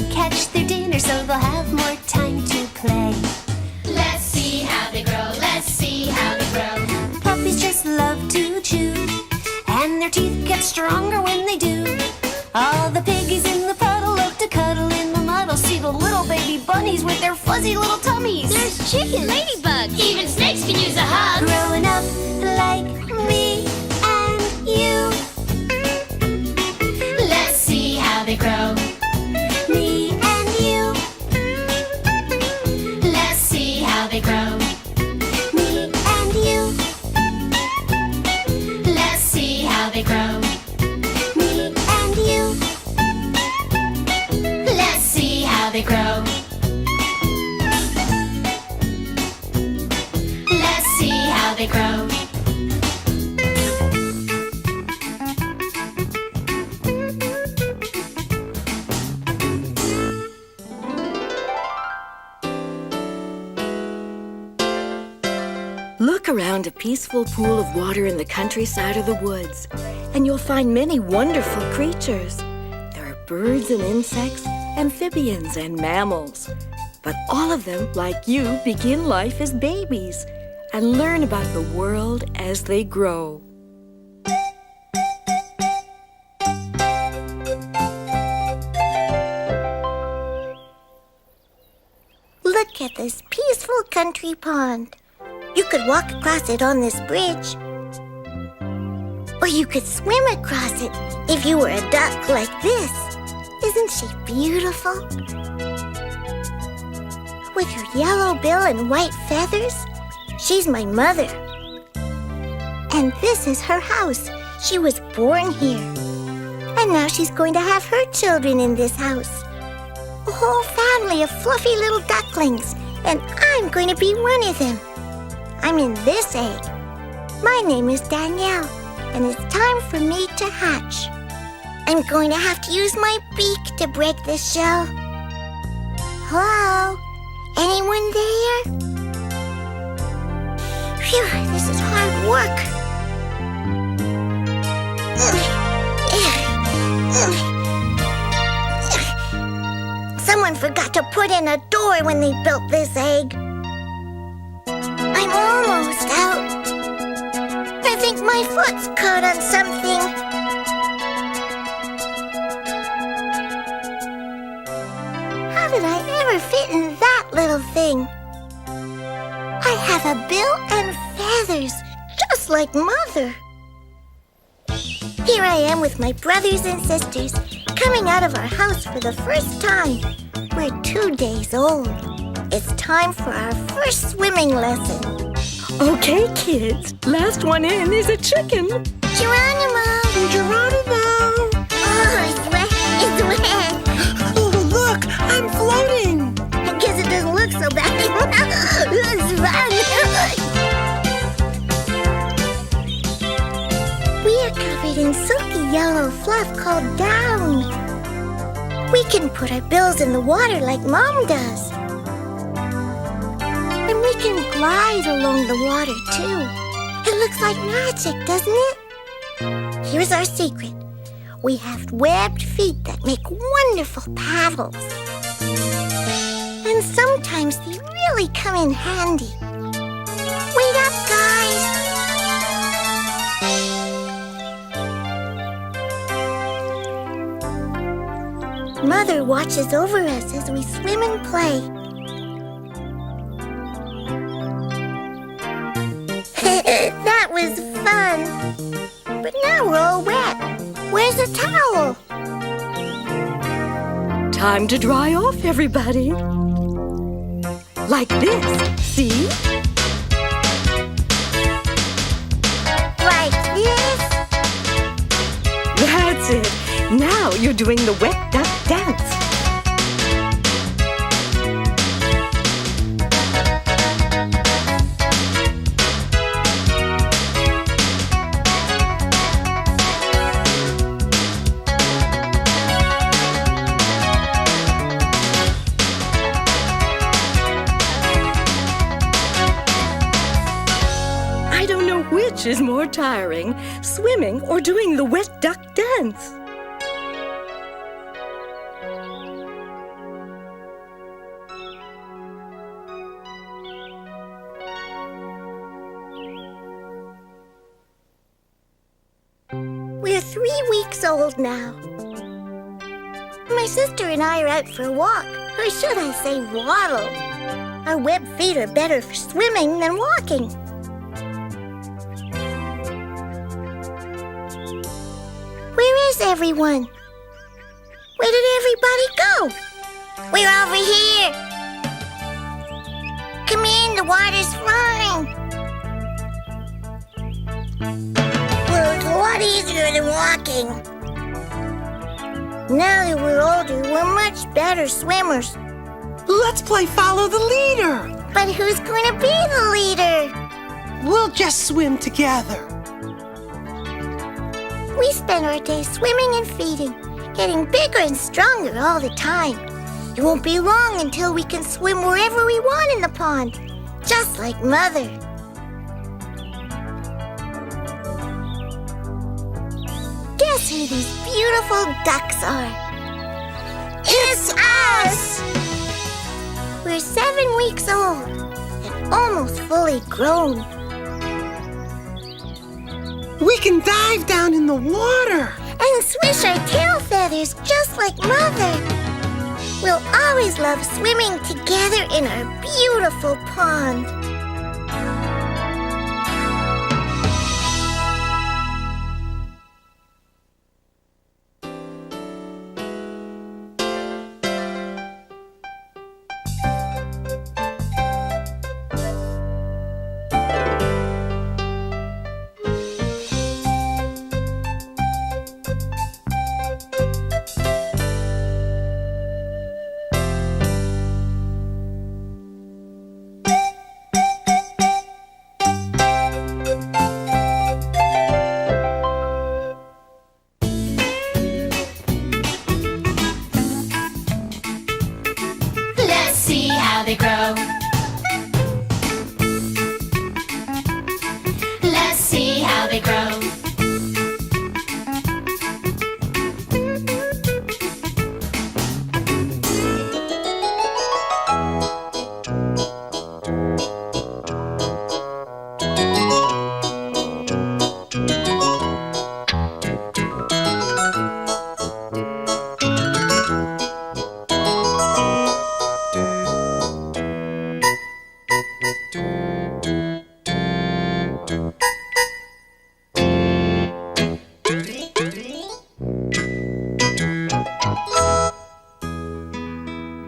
catch their dinner so they'll have more time to play. Let's see how they grow, let's see how they grow. Puppies just love to chew, and their teeth get stronger when they do. All the piggies in the puddle love to cuddle in the muddle. See the little baby bunnies with their fuzzy little tummies. There's chickens, ladybugs, even snakes can use a hug. Growing up like me and you. Let's see how they grow. Me and you. Let's see how they grow. Me and you. Let's see how they grow. Me and you. Let's see how they grow. Let's see how they grow. Look around a peaceful pool of water in the countryside or the woods, and you'll find many wonderful creatures. There are birds and insects, amphibians and mammals. But all of them, like you, begin life as babies and learn about the world as they grow. Look at this peaceful country pond. You could walk across it on this bridge. Or you could swim across it if you were a duck like this. Isn't she beautiful? With her yellow bill and white feathers, she's my mother. And this is her house. She was born here. And now she's going to have her children in this house. A whole family of fluffy little ducklings, and I'm going to be one of them. I'm in this egg. My name is Danielle, and it's time for me to hatch. I'm going to have to use my beak to break this shell. Hello? Anyone there? Phew, this is hard work. Someone forgot to put in a door when they built this egg. I'm almost out. I think my foot's caught on something. How did I ever fit in that little thing? I have a bill and feathers, just like Mother. Here I am with my brothers and sisters, coming out of our house for the first time. We're 2 days old. It's time for our first swimming lesson. Okay, kids, last one in is a chicken. Geronimo! Geronimo! Oh, it's wet. It's wet. Oh, look, I'm floating. I guess it doesn't look so bad. It's fun. We are covered in silky yellow fluff called down. We can put our bills in the water like Mom does. And we can glide along the water, too. It looks like magic, doesn't it? Here's our secret. We have webbed feet that make wonderful paddles. And sometimes they really come in handy. Wait up, guys! Mother watches over us as we swim and play. That was fun. But now we're all wet. Where's the towel? Time to dry off, everybody. Like this, see? Like this? That's it. Now you're doing the wet duck dance. I don't know which is more tiring, swimming or doing the wet duck dance. 3 weeks old now. My sister and I are out for a walk, or should I say waddle. Our web feet are better for swimming than walking. Where is everyone? Where did everybody go? We're over here. Come in, the water's fine. Well, it's a lot easier than walking. Now that we're older, we're much better swimmers. Let's play follow the leader. But who's going to be the leader? We'll just swim together. We spend our days swimming and feeding, getting bigger and stronger all the time. It won't be long until we can swim wherever we want in the pond, just like Mother. Guess who these beautiful ducks are? It's us! We're 7 weeks old and almost fully grown. We can dive down in the water. And swish our tail feathers just like Mother. We'll always love swimming together in our beautiful pond. Let's see how they grow. Let's see how they grow.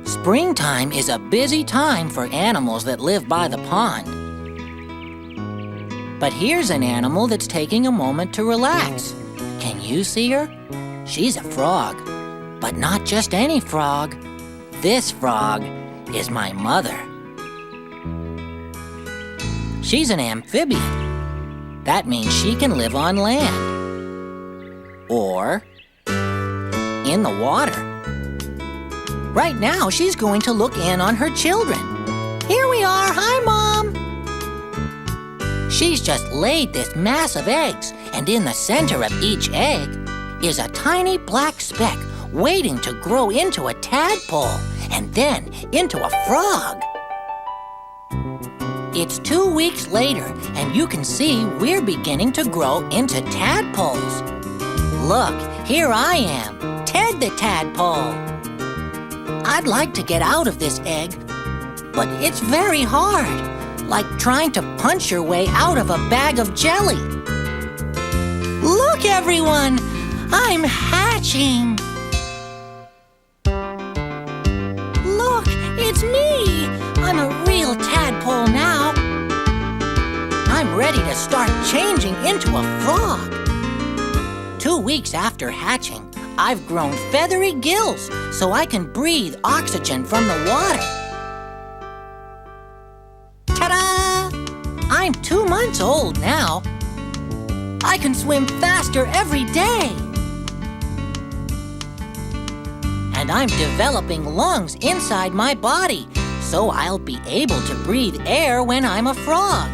Springtime is a busy time for animals that live by the pond. But here's an animal that's taking a moment to relax. Can you see her? She's a frog, but not just any frog. This frog is my mother. She's an amphibian. That means she can live on land or in the water. Right now, she's going to look in on her children. Here we are. Hi, Mom. She's just laid this mass of eggs, and in the center of each egg is a tiny black speck waiting to grow into a tadpole and then into a frog. It's 2 weeks later, and you can see we're beginning to grow into tadpoles. Look, here I am, Ted the Tadpole. I'd like to get out of this egg, but it's very hard, like trying to punch your way out of a bag of jelly. Look, everyone, I'm hatching. Look, it's me. I'm a real tadpole now. I'm ready to start changing into a frog. 2 weeks after hatching, I've grown feathery gills so I can breathe oxygen from the water. Ta-da! I'm 2 months old now. I can swim faster every day. And I'm developing lungs inside my body, so I'll be able to breathe air when I'm a frog.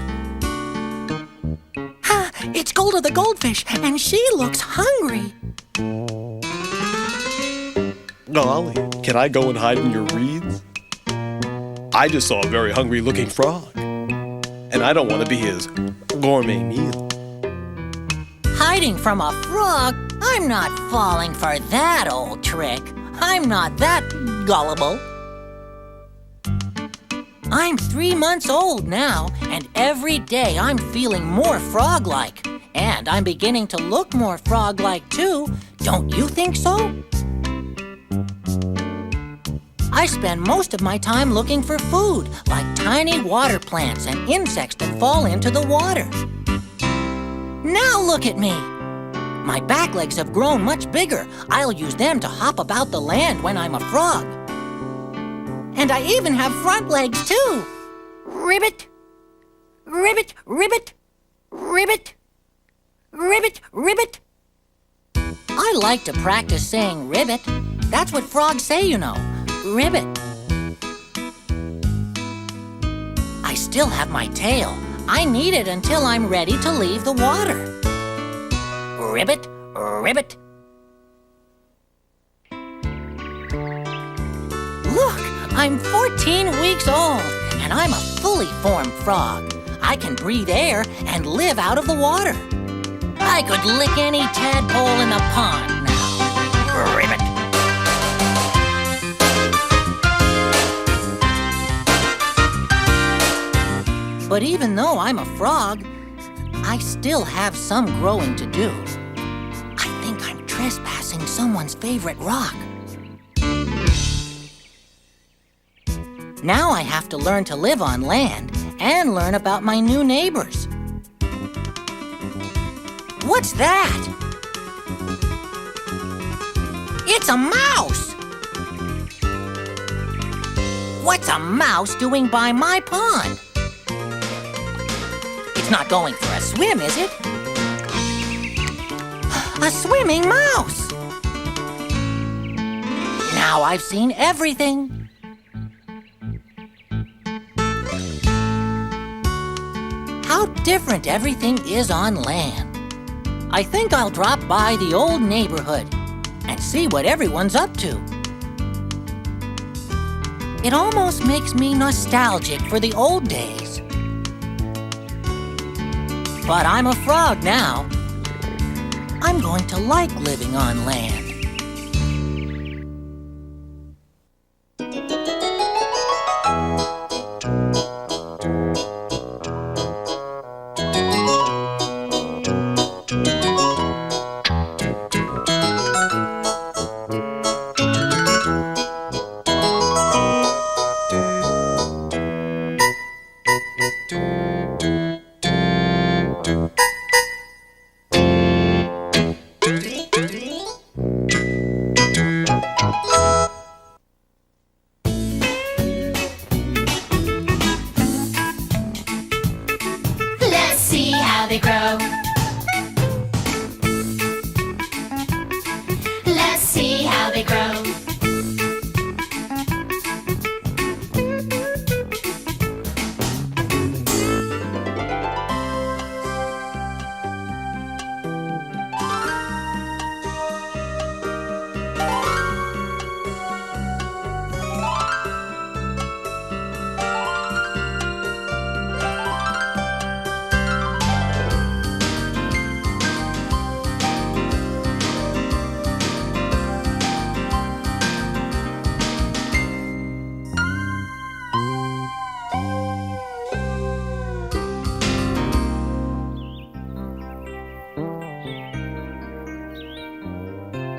Ha! It's Golda the goldfish, and she looks hungry. Golly, can I go and hide in your reeds? I just saw a very hungry-looking frog, and I don't want to be his gourmet meal. Hi, hiding from a frog? I'm not falling for that old trick. I'm not that gullible. I'm 3 months old now, and every day I'm feeling more frog-like. And I'm beginning to look more frog-like too. Don't you think so? I spend most of my time looking for food, like tiny water plants and insects that fall into the water. Now look at me. My back legs have grown much bigger. I'll use them to hop about the land when I'm a frog. And I even have front legs too. Ribbit, ribbit, ribbit, ribbit, ribbit, ribbit. I like to practice saying ribbit. That's what frogs say, you know. Ribbit. I still have my tail. I need it until I'm ready to leave the water. Ribbit, ribbit. Look, I'm 14 weeks old, and I'm a fully formed frog. I can breathe air and live out of the water. I could lick any tadpole in the pond now. Ribbit. But even though I'm a frog, I still have some growing to do. I think I'm trespassing someone's favorite rock. Now I have to learn to live on land and learn about my new neighbors. What's that? It's a mouse! What's a mouse doing by my pond? It's not going for a swim, is it? A swimming mouse! Now I've seen everything. How different everything is on land. I think I'll drop by the old neighborhood and see what everyone's up to. It almost makes me nostalgic for the old days. But I'm a frog now. I'm going to like living on land. Let's see how they grow. Let's see how they grow.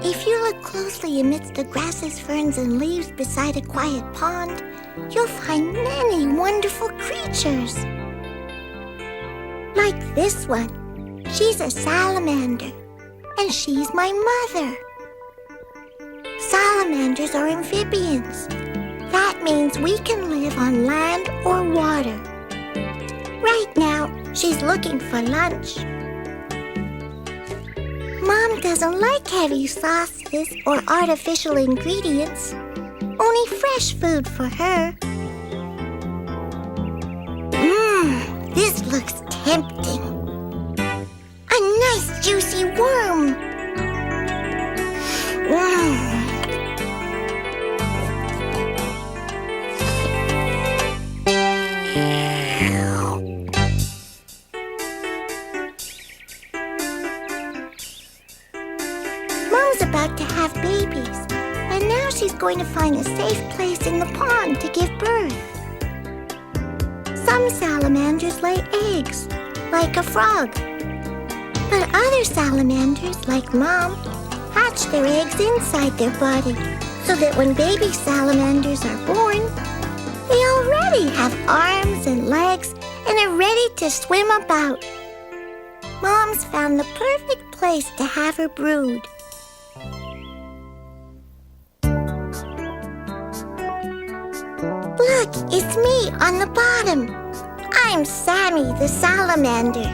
If you look closely amidst the grasses, ferns, and leaves beside a quiet pond, you'll find many wonderful creatures. Like this one. She's a salamander, and she's my mother. Salamanders are amphibians. That means we can live on land or water. Right now, she's looking for lunch. Mom doesn't like heavy sauces or artificial ingredients. Only fresh food for her. This looks tempting. A nice juicy worm. was about to have babies, and now she's going to find a safe place in the pond to give birth. Some salamanders lay eggs, like a frog. But other salamanders, like Mom, hatch their eggs inside their body, so that when baby salamanders are born, they already have arms and legs and are ready to swim about. Mom's found the perfect place to have her brood. Look, it's me on the bottom. I'm Sammy the salamander.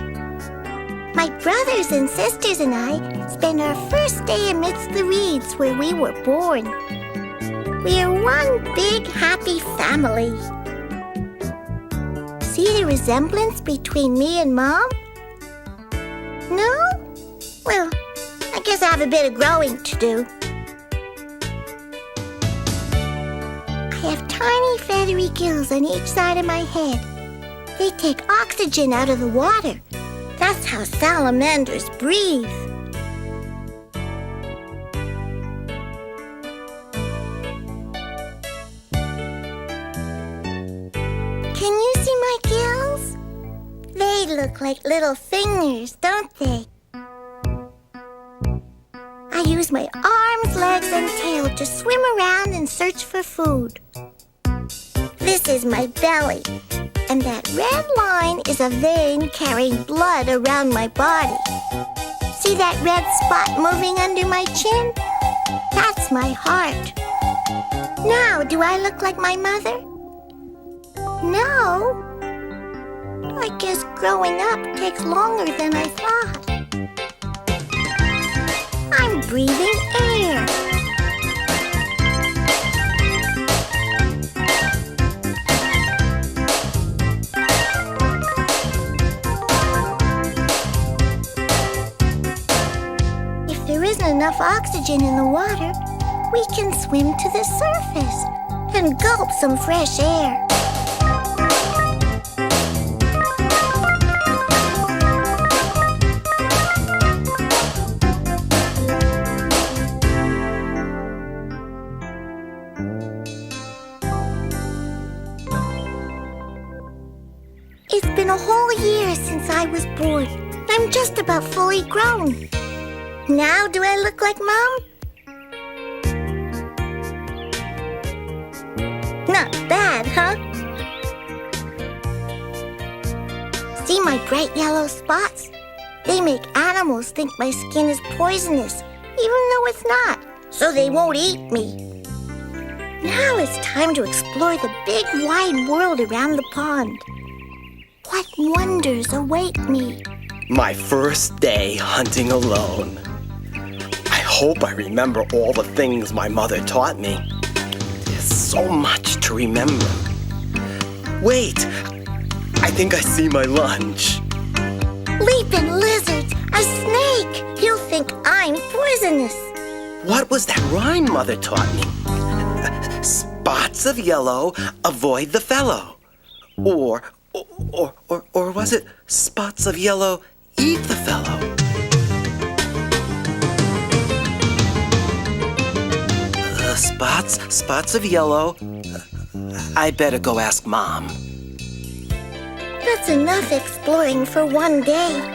My brothers and sisters and I spent our first day amidst the reeds where we were born. We are one big happy family. See the resemblance between me and Mom? No? Well, I guess I have a bit of growing to do. I have tiny feathery gills on each side of my head. They take oxygen out of the water. That's how salamanders breathe. Can you see my gills? They look like little fingers, don't they? I use my arms, legs, and tail to swim around and search for food. This is my belly, and that red line is a vein carrying blood around my body. See that red spot moving under my chin? That's my heart. Now, do I look like my mother? No. I guess growing up takes longer than I thought. I'm breathing air. If there isn't enough oxygen in the water, we can swim to the surface and gulp some fresh air. It's been a whole year since I was born. I'm just about fully grown. Now do I look like Mom? Not bad, huh? See my bright yellow spots? They make animals think my skin is poisonous, even though it's not, so they won't eat me. Now it's time to explore the big wide world around the pond. What wonders await me? My first day hunting alone. I hope I remember all the things my mother taught me. There's so much to remember. Wait, I think I see my lunch. Leaping lizards, a snake. He'll think I'm poisonous. What was that rhyme Mother taught me? Spots of yellow, avoid the fellow. Or was it spots of yellow, eat the fellow? Spots of yellow. I better go ask Mom. That's enough exploring for one day.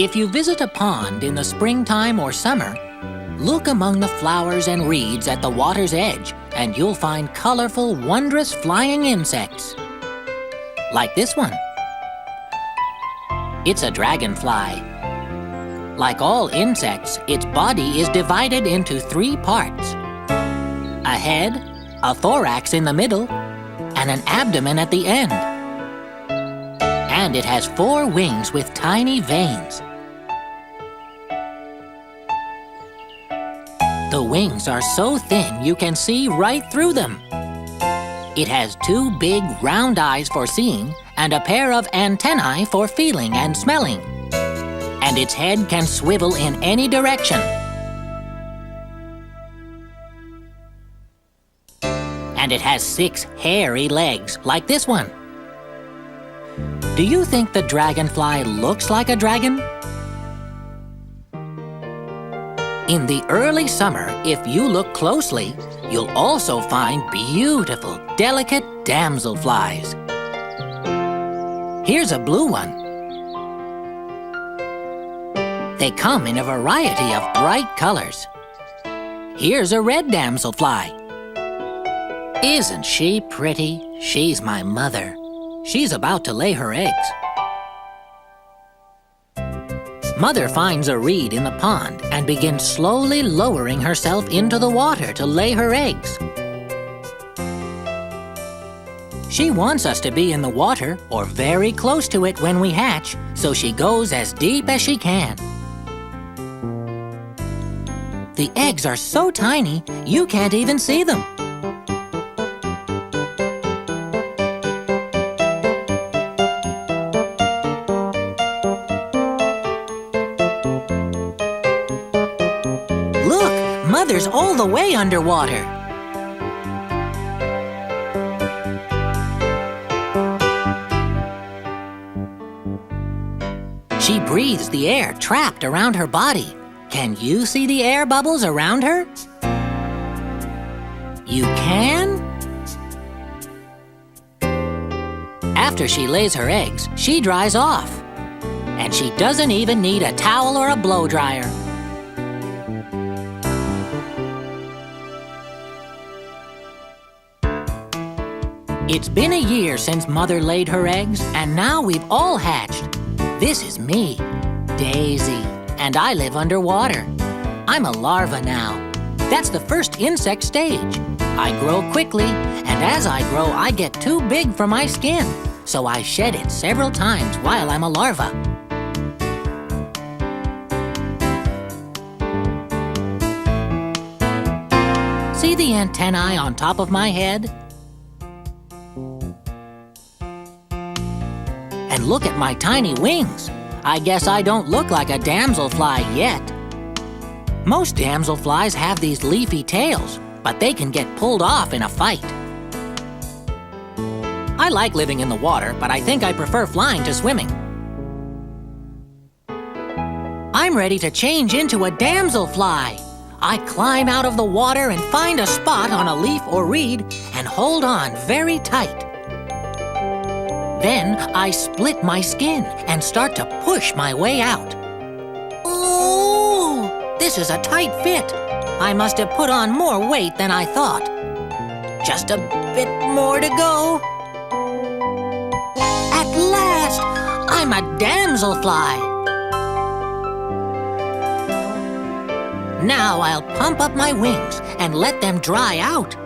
If you visit a pond in the springtime or summer, look among the flowers and reeds at the water's edge, and you'll find colorful, wondrous flying insects. Like this one. It's a dragonfly. Like all insects, its body is divided into 3 parts. A head, a thorax in the middle, and an abdomen at the end. And it has 4 wings with tiny veins. The wings are so thin you can see right through them. It has 2 big round eyes for seeing and a pair of antennae for feeling and smelling. And its head can swivel in any direction. And it has 6 hairy legs, like this one. Do you think the dragonfly looks like a dragon? In the early summer, if you look closely, you'll also find beautiful, delicate damselflies. Here's a blue one. They come in a variety of bright colors. Here's a red damselfly. Isn't she pretty? She's my mother. She's about to lay her eggs. Mother finds a reed in the pond and begins slowly lowering herself into the water to lay her eggs. She wants us to be in the water or very close to it when we hatch, so she goes as deep as she can. The eggs are so tiny, you can't even see them. Look, Mother's all the way underwater. She breathes the air trapped around her body. Can you see the air bubbles around her? You can? After she lays her eggs, she dries off. And she doesn't even need a towel or a blow dryer. It's been a year since Mother laid her eggs, and now we've all hatched. This is me, Daisy, and I live underwater. I'm a larva now. That's the first insect stage. I grow quickly, and as I grow, I get too big for my skin, so I shed it several times while I'm a larva. See the antennae on top of my head? And look at my tiny wings. I guess I don't look like a damselfly yet. Most damselflies have these leafy tails, but they can get pulled off in a fight. I like living in the water, but I think I prefer flying to swimming. I'm ready to change into a damselfly. I climb out of the water and find a spot on a leaf or reed and hold on very tight. Then I split my skin and start to push my way out. Ooh, this is a tight fit. I must have put on more weight than I thought. Just a bit more to go. At last, I'm a damselfly. Now I'll pump up my wings and let them dry out.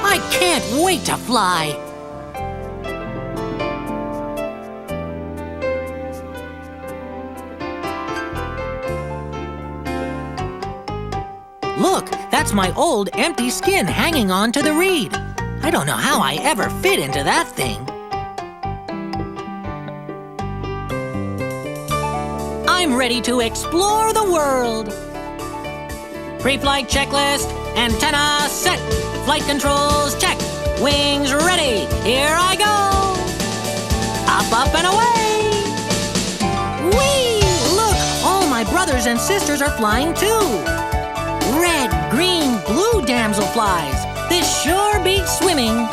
I can't wait to fly. Look, that's my old empty skin hanging on to the reed. I don't know how I ever fit into that thing. I'm ready to explore the world. Pre-flight checklist, antenna set, flight controls check, wings ready, here I go. Up and away. Whee! Look, all my brothers and sisters are flying too. Red, green, blue damselflies. This sure beats swimming.